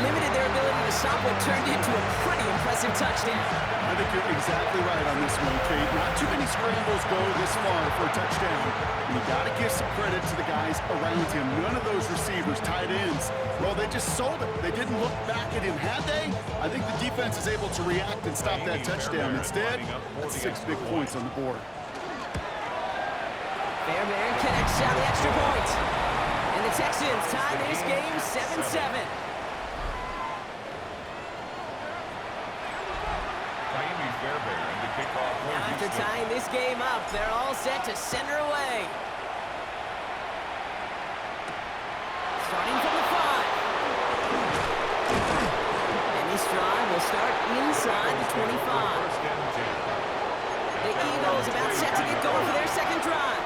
limited their ability to stop what turned into a pretty impressive touchdown. I think you're exactly right on this one, Kate. Not too many scrambles go this far for a touchdown. And you got to give some credit to the guys around him. None of those receivers, tight ends, well, they just sold it. They didn't look back at him. Had they? I think the defense is able to react and stop that touchdown. Instead, that's 6 big points on the board. Fairbairn connects out the extra point. And the Texans tie this game 7-7. Now after tying this game up, they're all set to center away. Starting from the 5. And this drive will start inside the 25. The Eagles about set to get going for their second drive.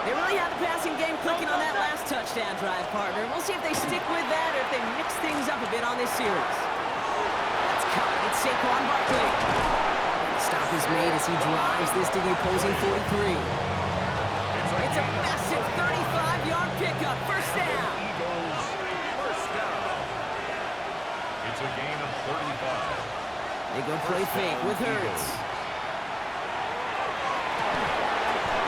They really have the passing game clicking on that last touchdown drive, partner. We'll see if they stick with that or if they mix things up a bit on this series. That's caught. It's Saquon Barkley. Stop is made as he drives this to the opposing 43. It's a massive 35-yard pickup. First down. It's a gain of 35. They go play fake with Hurts.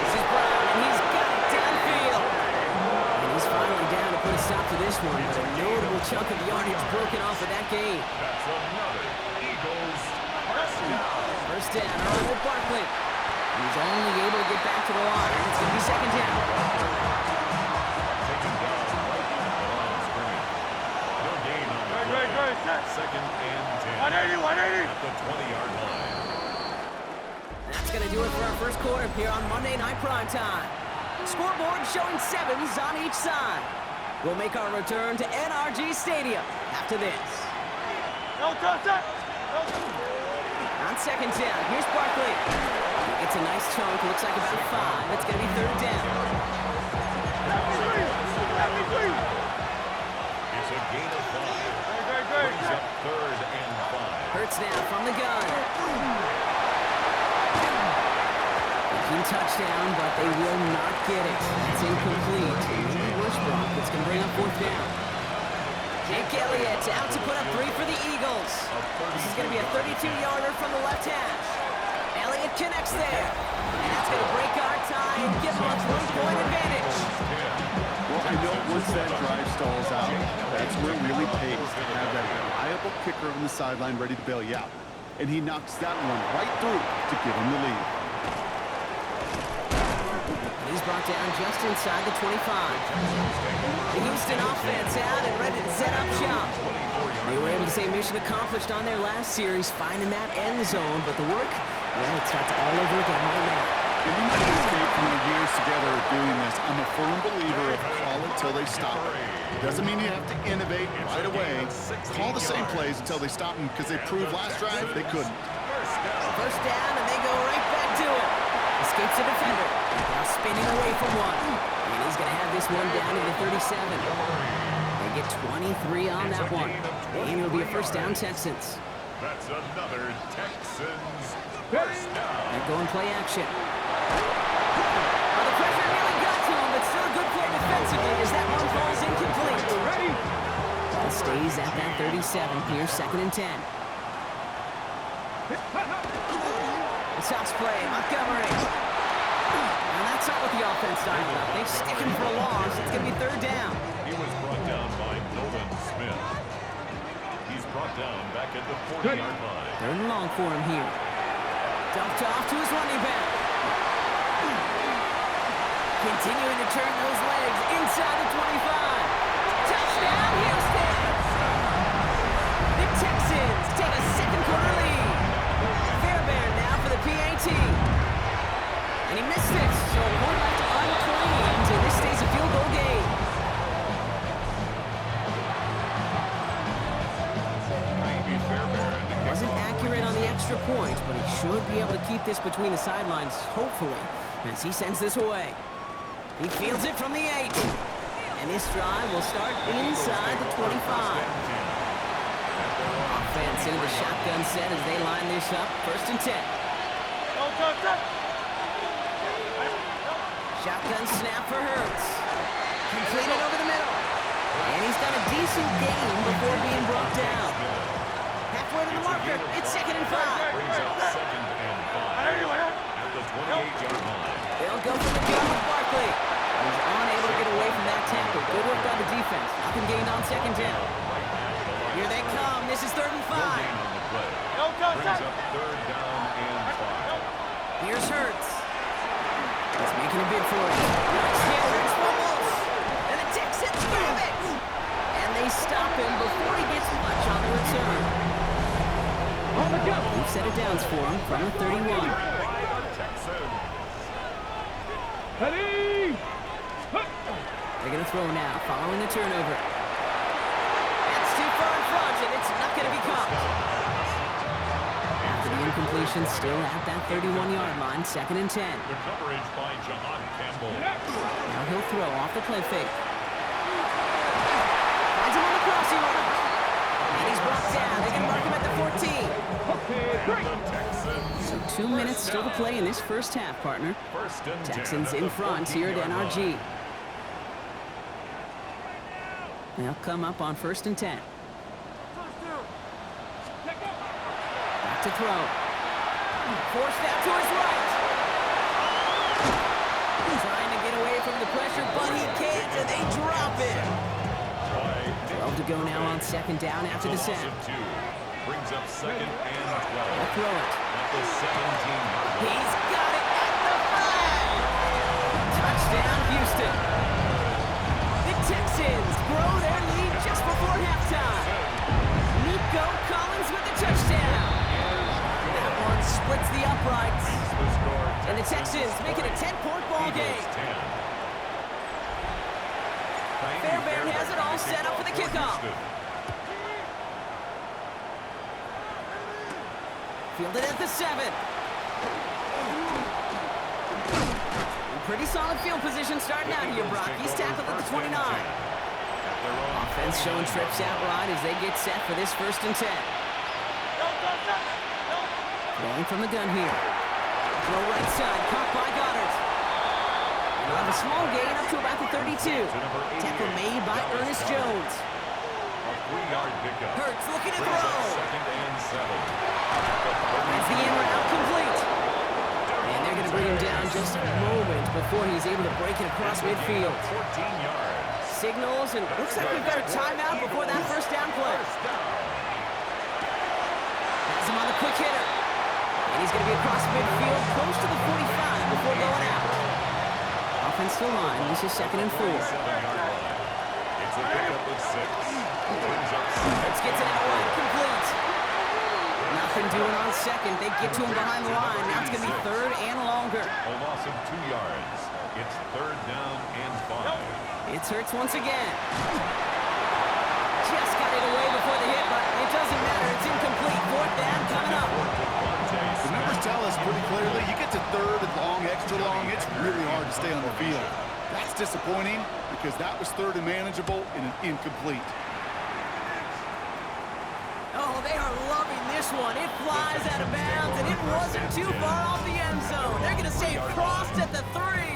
This is Brown, and he's got it downfield. And he's finally down to put a stop to this one, but a notable chunk of yardage broken off of that game. That's another Eagles first down. First down, with Barkley. He's only able to get back to the line. It's going to be second down. Taken down right at the line of scrimmage. No gain on the play. Second and 10. 180. At the 20-yard line. That's going to do it for our first quarter here on Monday Night Primetime. Scoreboard showing 7s on each side. We'll make our return to NRG Stadium after this. On second down, here's Barkley. It's a nice chunk, looks like about 5. It's going to be third down. It's a gain of 5. Brings up third and 5. Hurts now from the gun. Team touchdown, but they will not get it. It's incomplete. Wishbrook, it's going to bring up fourth down. Jake Elliott out to put up 3 for the Eagles. This is going to be a 32-yarder from the left hash. Elliott connects there. And that's going to break our tie and give them a 3-point advantage. Well, I know once that drive stalls out, that's where it really pays to have that reliable kicker on the sideline ready to bail you out. And he knocks that one right through to give him the lead. He's brought down just inside the 25. The Houston offense out and ready to set up shop. They were able to say mission accomplished on their last series, finding that end zone, but the work, well, it starts all over again right now. And you might escape from the years together of doing this. I'm a firm believer of call it till they stop it. Doesn't mean you have to innovate right away. Call the same plays until they stop them, because they proved last drive they couldn't. First down, and they go right back to it. Escapes the defender. Now spinning away from one. And he's going to have this one down to the 37. They get 23 on that one. And it'll be a first down, Texans. That's another Texans first down. They go and play action. Well, the pressure nearly got to him, but still a good play defensively as that one falls incomplete. It stays at that 37 here, second and 10. The Sox play, Montgomery. And that's not what the offense started about. They stick him for a loss. It's going to be third down. He was brought down by Nolan Smith. He's brought down back at the 40-yard line. Third and long for him here. Dumped off to his running back. Continuing to turn those legs inside the 25. Touchdown, Houston! The Texans take a second quarter lead. Fairbairn now for the PAT. And he missed it, so one left unclaimed, and this stays a field goal game. Wasn't accurate on the extra point, but he should be able to keep this between the sidelines, hopefully, as he sends this away. He fields it from the 8. And this drive will start inside the 25. Offense into the shotgun set as they line this up. First and 10. Shotgun snap for Hurts. Completed over the middle. And he's got a decent gain before being brought down. Halfway to the marker. It's 2nd and 5. Brings up 2nd and 5 at the 28-yard line. They'll go for the gun with Barkley. He's unable to get away from that tackle. Good work by the defense. Nothing gained on 2nd down. Here they come. This is 3rd and 5. No gain on the play. Brings up 3rd down and 5. Here's Hurts. He's making a bid for it. Nice hit. Hurts fumbles. And the Texans grab it. And they stop him before he gets much on the return. On the go. We've set it down for him from the 31. Ready? They're going to throw now, following the turnover. That's too far in front, and it's not going to be caught. After the incompletion, still at that 31-yard line, 2nd and 10. The coverage by John Campbell. Now he'll throw off the play fake. Finds him on the crossing route. And he's brought down. They can mark him at the 14. So 2 minutes still to play in this first half, partner. Texans in front here at NRG. They'll come up on 1st and 10. Back to throw. Forced out to his right. Trying to get away from the pressure, but he can't, and they drop it. 12 to go now on 2nd down after the sack. Brings up 2nd and 12. They'll throw it. At the 17-yard line. He's got it at the 5. Touchdown, Houston. The Texans grow their lead just before halftime. Nico Collins with the touchdown. That one splits the uprights. And the Texans make it a 10-point ball game. Fairbairn has it all set up for the kickoff. Fielded at the 7. Pretty solid field position starting out here, Brock. He's tackled at the 29. Offense showing trips out wide as they get set for this 1st and 10. Throwing from the gun here. Throw right side, caught by Goddard. They'll have a small gain up to about the 32. Tackle made by Ernest Jones. A 3-yard pickup. Hurts looking to Brings up throw. 2nd and 7. That's the in route complete. And they're going to bring him down just a moment before he's able to break it across midfield. 14 yards. Signals, and looks like we've got a timeout before that 1st down play. Has him on the quick hitter. And he's going to be across midfield, close to the 45 before going out. Offensive line, this is 2nd and 4. It's a pickup of 6. Brings up 2nd. Let's get to that one. Complete. Nothing doing on 2nd. They get to him behind the line. Now it's going to be 3rd and longer. A loss of 2 yards. It's 3rd down and 5. It's Hurts once again. Just got it away before the hit, but it doesn't matter. It's incomplete. 4th down coming up. The numbers tell us pretty clearly, you get to 3rd and long, extra long, it's really hard to stay on the field. That's disappointing because that was 3rd and manageable and an incomplete. Oh, they are loving this one. It flies out of bounds, and it wasn't too far off the end zone. They're going to say crossed at the 3.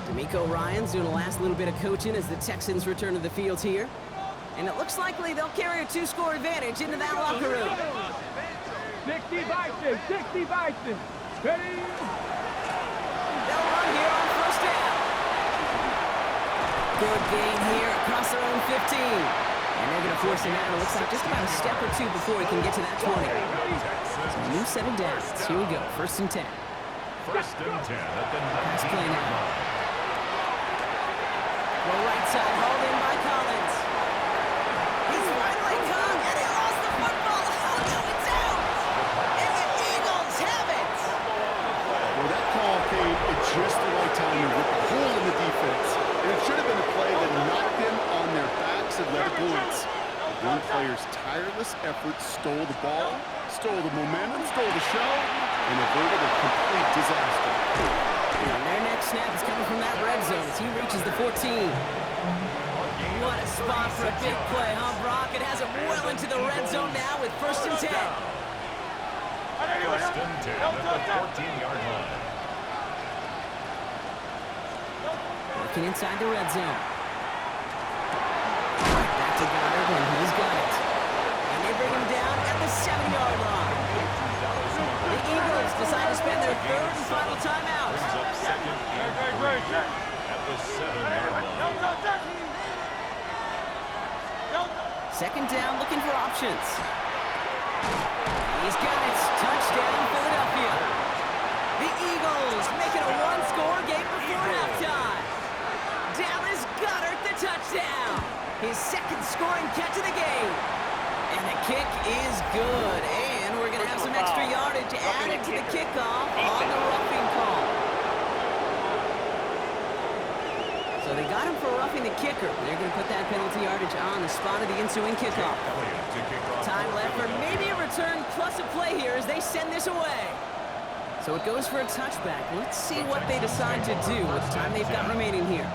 D'Amico Ryans doing the last little bit of coaching as the Texans return to the field here. And it looks likely they'll carry a 2-score advantage into that locker room. 60 Bison, 60 Bison. Ready? They'll run here on 1st down. Good gain here across their own 15. And they're going to force him out. It looks like just about a step or 2 before he can get to that 20. So a new set of downs. Here we go, 1st and 10. 1st and 10 at the 19 play now. The right side, hauled in by Collins. He's finally come, and he lost the football. Oh, no, it's out. And the Eagles have it. Well, that call came at just the right time with the hole in the defense. And it should have been a play that knocked them on their backs and led to points. The young players' tireless efforts stole the ball, stole the momentum, stole the show, and averted a complete disaster. And their next snap is coming from that red zone as he reaches the 14. What a spot for a big play, huh, Brock? It has it well into the red zone now with 1st and 10. 1st and 10 at the 14-yard line. Working inside the red zone. he's got it. And they bring him down at the 7-yard line. The Eagles decide to spend their third and final timeout. Brings up second and 3 at the 7-yard line. Second down, looking for options. He's got it. Touchdown, Philadelphia. The Eagles make it a one-score game before halftime. Dallas Goedert, the touchdown. His second scoring catch of the game. And the kick is good. And we're going to have some extra yardage added to the kickoff on the roughing call. So they got him for roughing the kicker. They're going to put that penalty yardage on the spot of the ensuing kickoff. Time left for maybe a return plus a play here as they send this away. So it goes for a touchback. Let's see what they decide to do with the time they've got remaining here.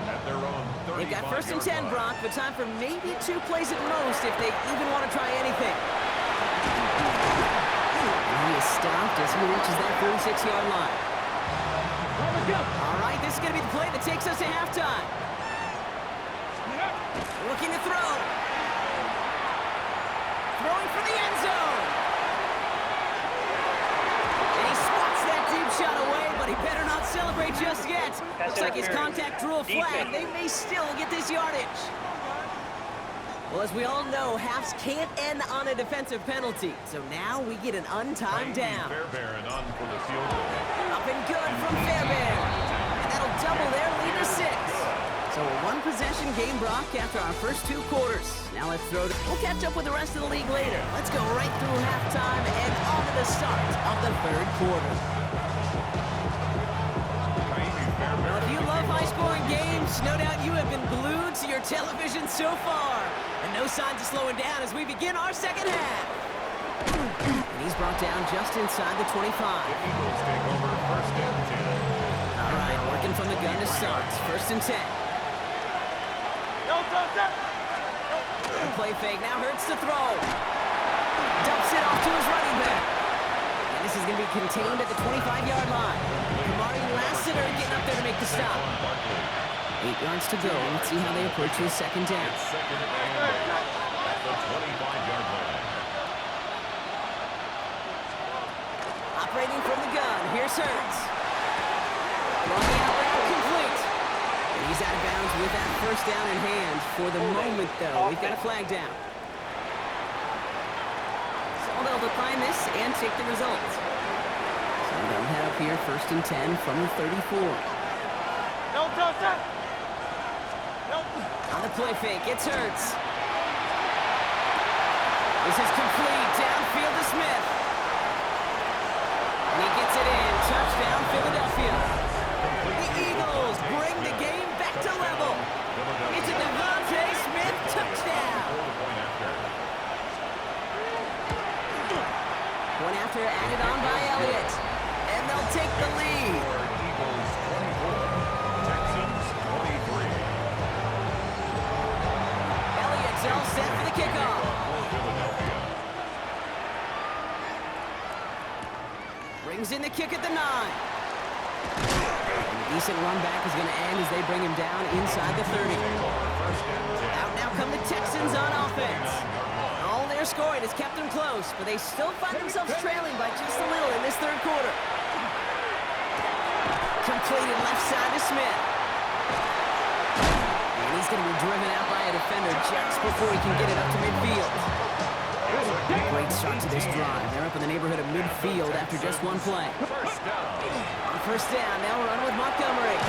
They've got first and 10, Brock, but time for maybe 2 plays at most if they even want to try anything. And he is stopped as he reaches that 36-yard line. All right, this is going to be the play that takes us to halftime. Looking to throw. Throwing for the end zone. And he swats that deep shot away, but he better not celebrate just yet. Looks like his contact drew a flag. They may still get this yardage. Well, as we all know, halves can't end on a defensive penalty. So now we get an untimed down. Fairbairn on for the field goal. Up and good from Fairbairn. And that'll double their lead to 6. So a one-possession game, Brock, after our first 2 quarters. Now let's throw it. We'll catch up with the rest of the league later. Let's go right through halftime and on to the start of the 3rd quarter. Well, if you love high-scoring games, no doubt you have been glued to your television so far. And no signs of slowing down as we begin our second half. And he's brought down just inside the 25. Eagles take over first and 10. All right, working from the gun to start. First and 10. Play fake, now Hurts to throw. Dumps it off to his running back. And this is going to be contained at the 25-yard line. Kamari Lassiter getting up there to make the stop. 8 yards to go. Let's see how they approach this second down. It's second and at the 25-yard line. Operating from the gun, here's Hurts. Running out route complete. And he's out of bounds with that first down in hand. For the moment, though, we've got a flag down. So they'll decline this and take the result. So they'll head up here first and 10 from the 34. On the play fake, it's Hurts. This is complete, downfield to Smith. And he gets it in, touchdown Philadelphia. The Eagles bring the game back to level. It's a Devontae Smith touchdown. Point after added on by Elliott. And they'll take the lead. Eagles 24, Texans 23. Elliott's all set for the kickoff. Brings in the kick at the 9. Decent run back is going to end as they bring him down inside the 30. Out now come the Texans on offense. All their scoring has kept them close, but they still find themselves trailing by just a little in this 3rd quarter. Completed left side to Smith. And he's going to be driven out by a defender just before he can get it up to midfield. Great start to this drive. They're up in the neighborhood of midfield after just 1 play. On first down, they'll run with Montgomery.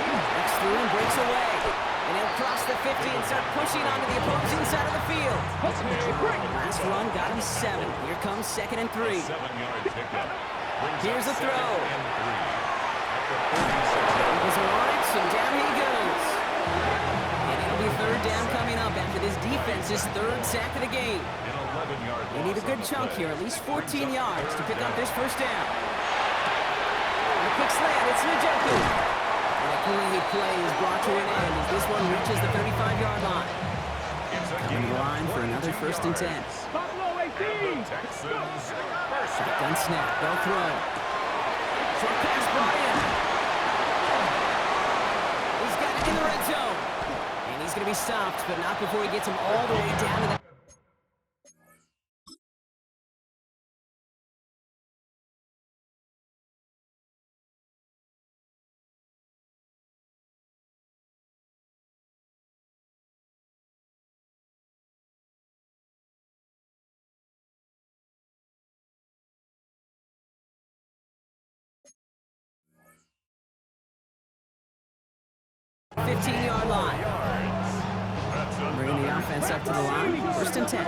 Breaks through and breaks away. And he'll cross the 50 and start pushing onto the opposing side of the field. Last run got him 7. Here comes 2nd and 3. 7-yard pickup. Here's the throw. Eagles are on it, and down he goes. And it'll be 3rd down coming up after this defense's 3rd sack of the game. They need a good chunk here, at least 14 yards to pick up this first down. And a quick slant, it's Njoku. And a great play is brought to an end as this one reaches the 35-yard line. Coming to the line for another first and 10. Shotgun snap, they'll throw. Short pass brought in. He's got it in the red zone. And he's going to be be stopped, but not before he gets him all the way down to the... $15-yard line. Bringing the offense up to the line. First and 10.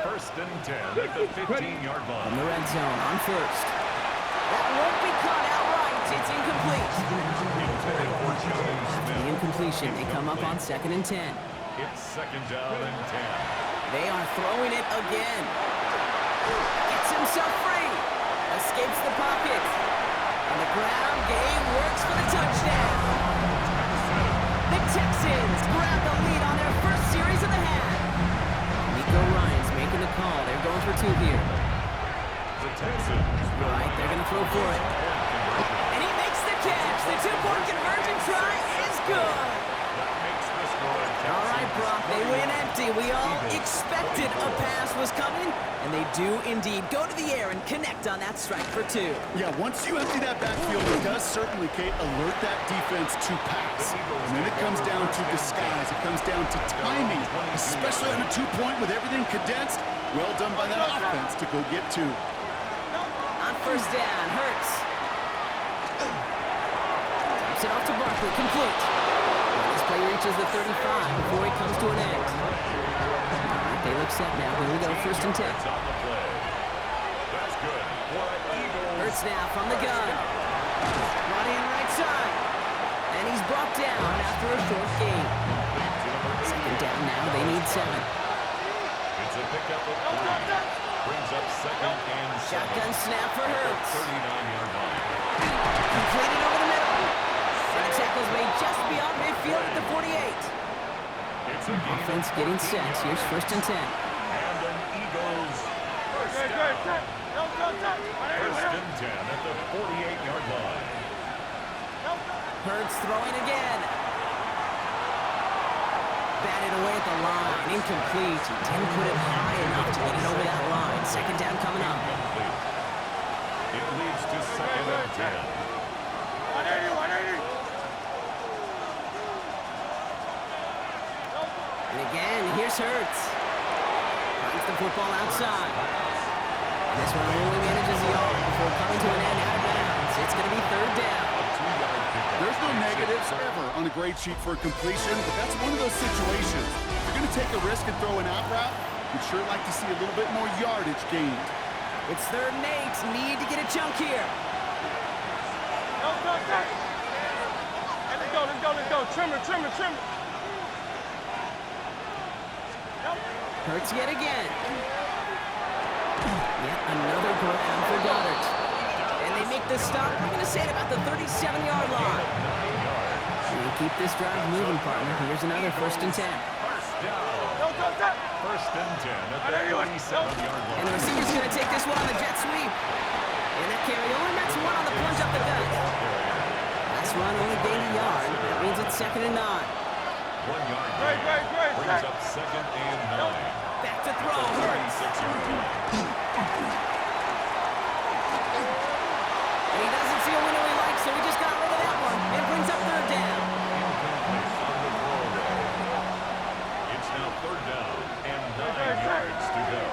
First and 10 at the 15-yard line. From the red zone on first. That won't be caught outright. It's incomplete. Intended for Johnny Smith. The incompletion. They come up on second and 10. It's second down and 10. They are throwing it again. Gets himself free. Escapes the pocket. And the ground game works for the touchdown. The Texans grab the lead on their first series of the half. Nico Ryan's making the call. They're going for two here. The Texans. All right, they're going to throw for it. And he makes the catch. The two-point conversion try is good. That makes the score. All right, Brock, they win empty. We all expected a pass was coming, and they do indeed go to the air and connect on that strike for two. Yeah, once you empty that backfield, it does certainly, Kate, alert that defense to pass. And then it comes down to disguise. It comes down to timing, especially on a two-point with everything condensed. Well done by that offense to go get two. On first down, Hurts. Drops it off to Barkley, complete. This play reaches the 35 before it comes to an end. They look set now. Here we go, first and 10. That's on the play. That's good. Hurts now from the gun. Running right side. And he's brought down after a short gain. Second down now. They need 7. It's a pickup of 3. Brings up second and 7. Shotgun snap for Hurts. 39-yard line. Completed over the middle. And the tackle's made just beyond midfield at the 48. It's a gain. Offense getting set. Here's first and 10. And an Eagles first down. First and 10 at the 48-yard line. Hurts throwing again. Batted away at the line. Incomplete. He didn't put it high enough to get it over that line. Second down coming up. Incomplete. It leads to second and 10. 180. And again, here's Hurts. Finds the football outside. And this one only manages the yard before coming to an end out of bounds. It's going to be third down. There's no negatives ever on a grade sheet for a completion, but that's one of those situations. If you're going to take a risk and throw an out route, you'd sure like to see a little bit more yardage gained. It's third and 8. Need to get a chunk here. Let's go. Trim it. Hurts yet again. Yet another grab for Goddard. And they make the stop. I'm going to say it about the 37-yard line. They keep this drive moving, partner. Here's another first and 10. First down. First and 10 at the 37-yard line. And the receiver's going to take this one on the jet sweep. And that carry only makes one on the plunge up the gut. Last run only gained a yard. That means it's second and 9. 1 yard gain. Brings up second and 9. Back to throw. Hurts. 36-yard line. And he doesn't see a window he likes, so he just got rid of that one. It brings up third down. Incomplete on the throwaway. It's now third down and 9 yards to go.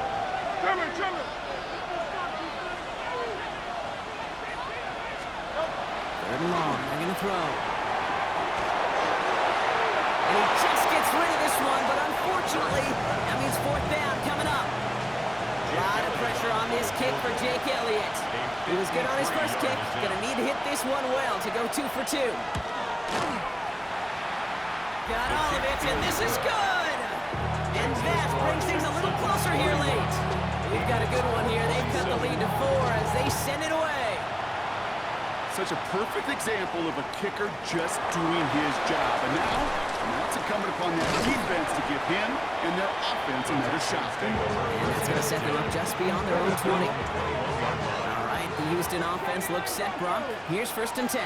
Trim it. Third and long. They're going to throw. And he just gets rid of this one, but unfortunately, that means fourth down coming up. A lot of pressure on this kick for Jake Elliott. He was good on his first kick. Going to need to hit this one well to go 2 for 2. Got all of it, and this is good. And that brings things a little closer here late. We've got a good one here. They've cut the lead to 4 as they send it away. Such a perfect example of a kicker just doing his job. And now it's incumbent upon their defense to give him and their offense another shot. And that's going to set them up just beyond their own 20. All right, the Houston offense looks set, Brock. Here's first and 10.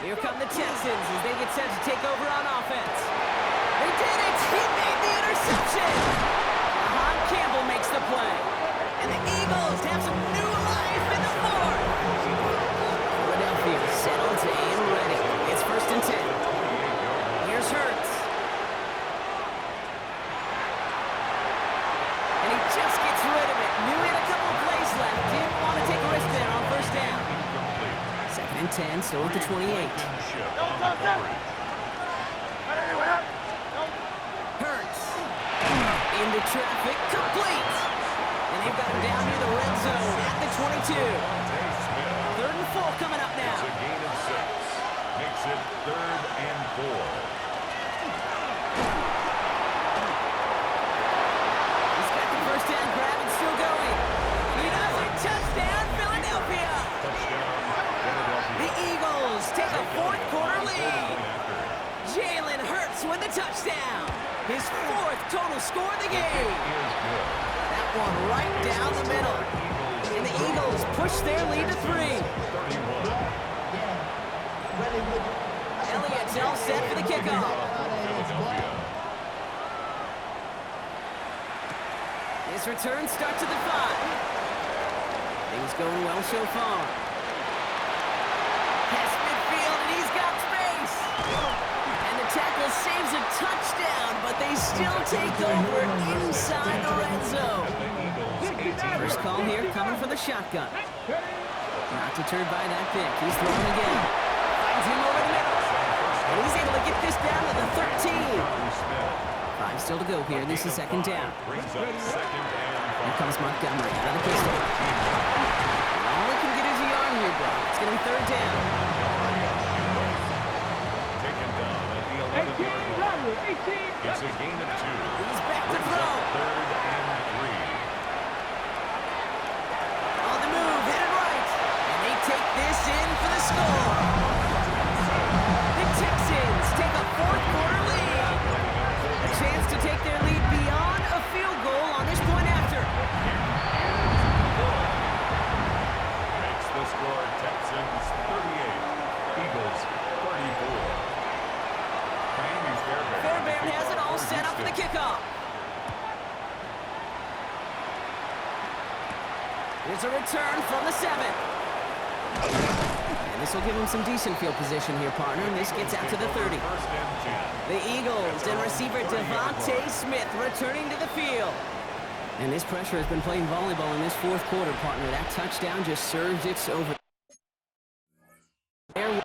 Here come the Texans as they get set to take over on offense. did it! He made the interception! Han Campbell makes the play. And the Eagles have some new life in the fourth. Philadelphia settles and ready. It's 1st and 10. Here's Hurts. And he just gets rid of it. Knew he had a couple of plays left. Didn't want to take a risk there on 1st down. 2nd and 10, still at the 28. Hurts. Into traffic, complete. And they've got him down near the red zone at the 22. 3rd and 4 coming up now. It's a gain of 6. Makes it 3rd and 4. He's got the 1st down grab and still going. He does it. Touchdown, Philadelphia. Touchdown, Philadelphia. The Eagles take a 4th quarter lead. Jalen Hurts with the touchdown. His 4th total score of the game. That one right down the middle. And the Eagles push their lead to 3. Elliott's all set for the kickoff. His return starts at the 5. Things going well so far. Past midfield, and he's got space. And the tackle saves a touchdown, but they still take over inside the red zone. First call here coming for the shotgun. Not deterred by that pick. He's throwing again. Finds him over the middle. And he's able to get this down to the 13. 5 still to go here. This is 2nd down. Here comes Montgomery out of the pistol. All he can get is a yard here, bro. It's going to be 3rd down. Taken down at the 11-yard line. It's a gain of 2. He's back to throw. 3rd and 3. On the move, headed right. And they take this in for the score. The Texans take a 4th quarter lead. A chance to take their lead beyond a field goal on this point after. Makes the score Texans 38. Eagles 34. Miami's Fairbairn has it all set up for the kickoff. Here's a return from the 7. And this will give him some decent field position here, partner. And this gets out to the 30. The Eagles and receiver Devontae Smith returning to the field. And this pressure has been playing volleyball in this 4th quarter, partner. That touchdown just served its over. Now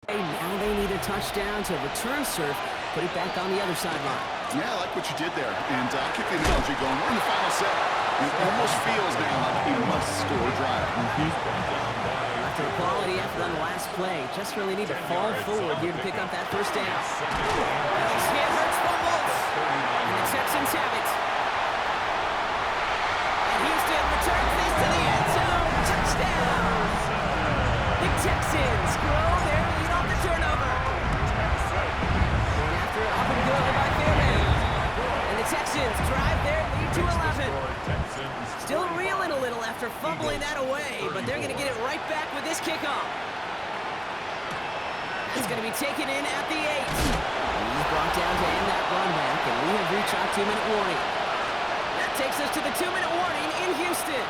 they need a touchdown to return serve, put it back on the other sideline. Yeah, I like what you did there. And I'll keep the analogy going. We're in the final set. It almost feels now like a must-score drive. After a quality effort on the last play, just really need to fall forward here to pick up that 1st down. Hurts fumbles, and the Texans have it. And Houston returns this to the end zone. Touchdown! The Texans grow their lead off the turnover. And after up and good by Fairbairn. And the Texans drive their lead to 11. Still reeling a little after fumbling that away, but they're going to get it right back with this kickoff. It's going to be taken in at the 8. He's brought down to end that run back, and we have reached our 2-minute warning. That takes us to the 2-minute warning in Houston.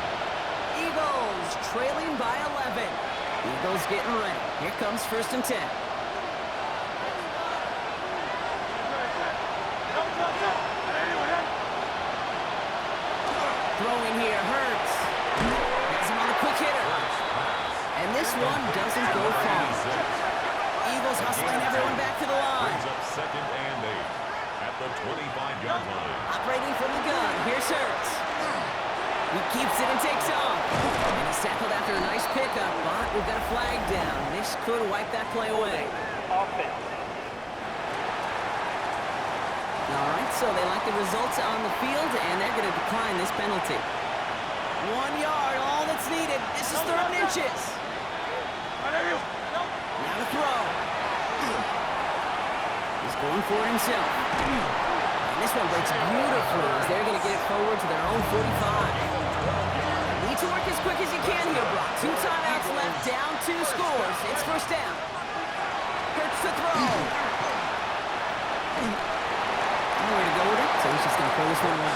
Eagles trailing by 11. Eagles getting ready. Here comes 1st and 10. Throwing here, Hurts. Has him on the quick hitter. And this one doesn't go far. Eagles hustling everyone back to the line. Brings up 2nd and 8 at the 25-yard line. Operating from the gun, here's Hurts. He keeps it and takes off. And he's tackled after a nice pickup, but we've got a flag down. This could wipe that play away. All right, so they like the results on the field, and they're going to decline this penalty. 1 yard, all that's needed. This is 3rd and inches. Now to throw. He's going for it himself. And this one breaks beautifully as they're going to get it forward to their own 45. Need to work as quick as you can here, Brock. 2 timeouts left, down 2 scores. It's 1st down. Hurts to throw. nowhere to go with it, so he's just going to throw this one away.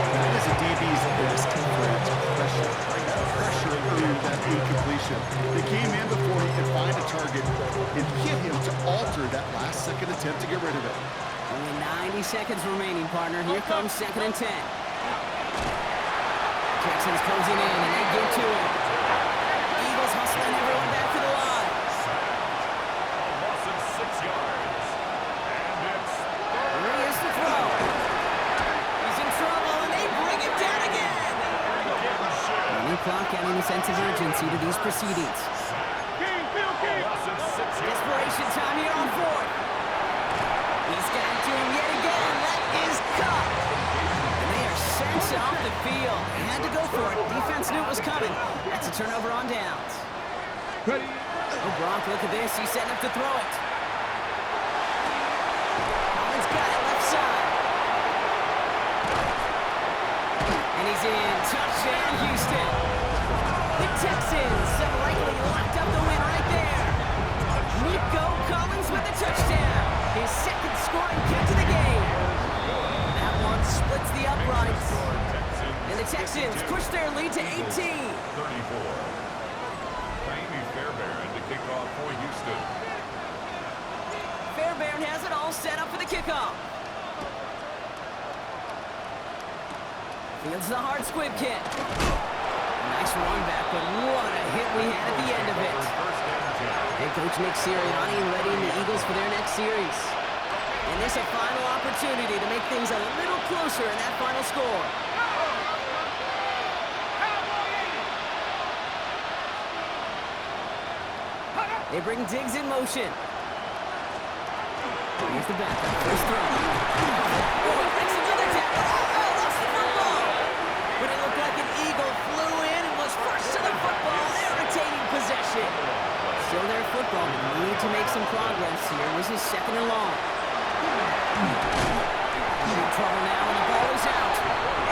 That is a DB's best threat, pressure. That pressure earned that incompletion. They came in before he could find a target and hit him to alter that last-second attempt to get rid of it. Only 90 seconds remaining, partner. Here comes 2nd and 10. Texans closing in, and they get to it. Eagles hustling everyone back to the line. A loss of 6 yards. And it's Here he is to throw. He's in trouble, and they bring him down again. Any clock adding a sense of urgency to these proceedings. King, Bill King. loss of 6 yards. Desperation time here on 4th. He's got it to him yet again. That is cut. And they are sent off the field. They had to go for it. Defense knew it was coming. That's a turnover on downs. Ready. Oh, Brock, look at this. He's setting up to throw it. Collins got it left side. And he's in. Touchdown, Houston. The Texans have likely locked up the win right there. Nico Collins with the touchdown. His 2nd scoring catch of the game. That one splits the uprights. And the Texans push their lead to 18. 34. Jaime Fairbairn to kick off for Houston. Fairbairn has it all set up for the kickoff. Fields the hard squib kick. Nice run back, but what a hit we had at the end of it. First and 10. Head coach Nick Sirianni readying the Eagles for their next series. And this a final opportunity to make things a little closer in that final score. They bring Diggs in motion. Here's the backup. First throw. Oh, he breaks another tackle. Oh, lost the football. But it looked like an Eagle flew in and was first to the football. They're retaining possession. Still their football, but need to make some progress here. This is 2nd and long. Big trouble now, and the ball is out.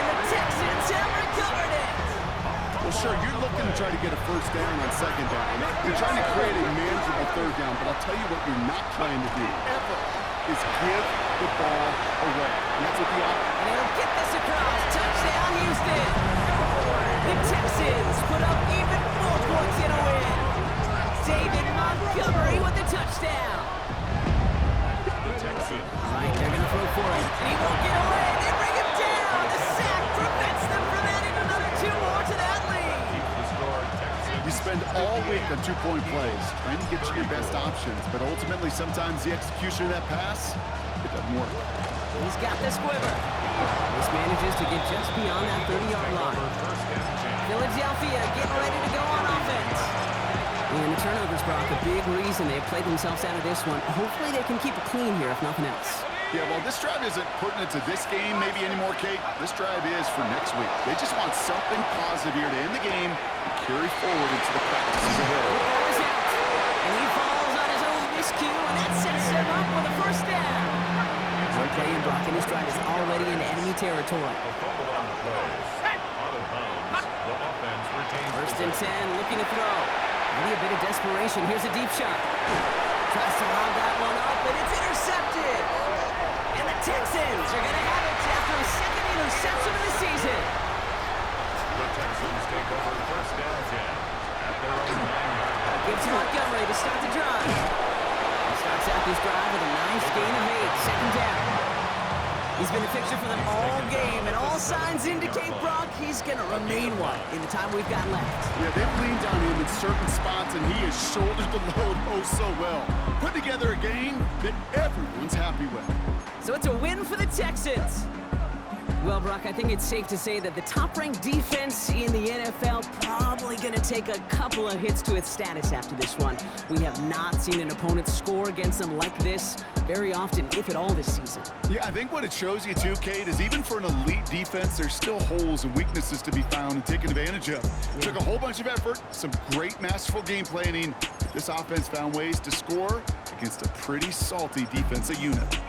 And the Texans have recovered it. Well, sure, you're looking to try to get a first down on 2nd down. You're trying to create a manageable 3rd down, but I'll tell you what you're not trying to do, ever, is give the ball away. And that's what the And he'll get this across. Touchdown, Houston. The Texans put up even more points in a win. David Montgomery with the touchdown. The Texans. All right, they're going to throw for it. And he won't get away. They bring him down. The sack prevents them from adding another 2 more to that lead. Keeps the score Texans. You spend all week on 2-point plays, trying to get you your best options, but ultimately sometimes the execution of that pass, it doesn't work. He's got the squiver. This manages to get just beyond that 30-yard line. First and 10. Philadelphia getting ready to go on offense. And the turnovers, Brock, a big reason they played themselves out of this one. Hopefully they can keep it clean here, if nothing else. Yeah, well, this drive isn't pertinent to this game maybe anymore, Kate. This drive is for next week. They just want something positive here to end the game and carry forward into the practices ahead. Ball is out. And he falls on his own miscue, and that sets him up with a first down. Great play in Brock, and this drive is already in enemy territory. A fumble on the play. Out of bounds. The offense retains. First and 10, looking to throw. Maybe a bit of desperation. Here's a deep shot. Tries to lob that one up, and it's intercepted. And the Texans are going to have it after a 2nd interception of the season. The Texans take over first and 10 at their own 9-yard line. Gives Montgomery to start the drive. He starts out this drive with a nice gain of 8, 2nd down. He's been a fixture for them all game, and all signs indicate, Brock, he's going to remain one in the time we've got left. Yeah, they've leaned on him in certain spots, and he has shouldered the load oh so well. Put together a game that everyone's happy with. So it's a win for the Texans. Well, Brock, I think it's safe to say that the top-ranked defense in the NFL probably going to take a couple of hits to its status after this one. We have not seen an opponent score against them like this very often, if at all, this season. Yeah, I think what it shows you too, Kate, is even for an elite defense, there's still holes and weaknesses to be found and taken advantage of. It took a whole bunch of effort, some great masterful game planning. This offense found ways to score against a pretty salty defensive unit.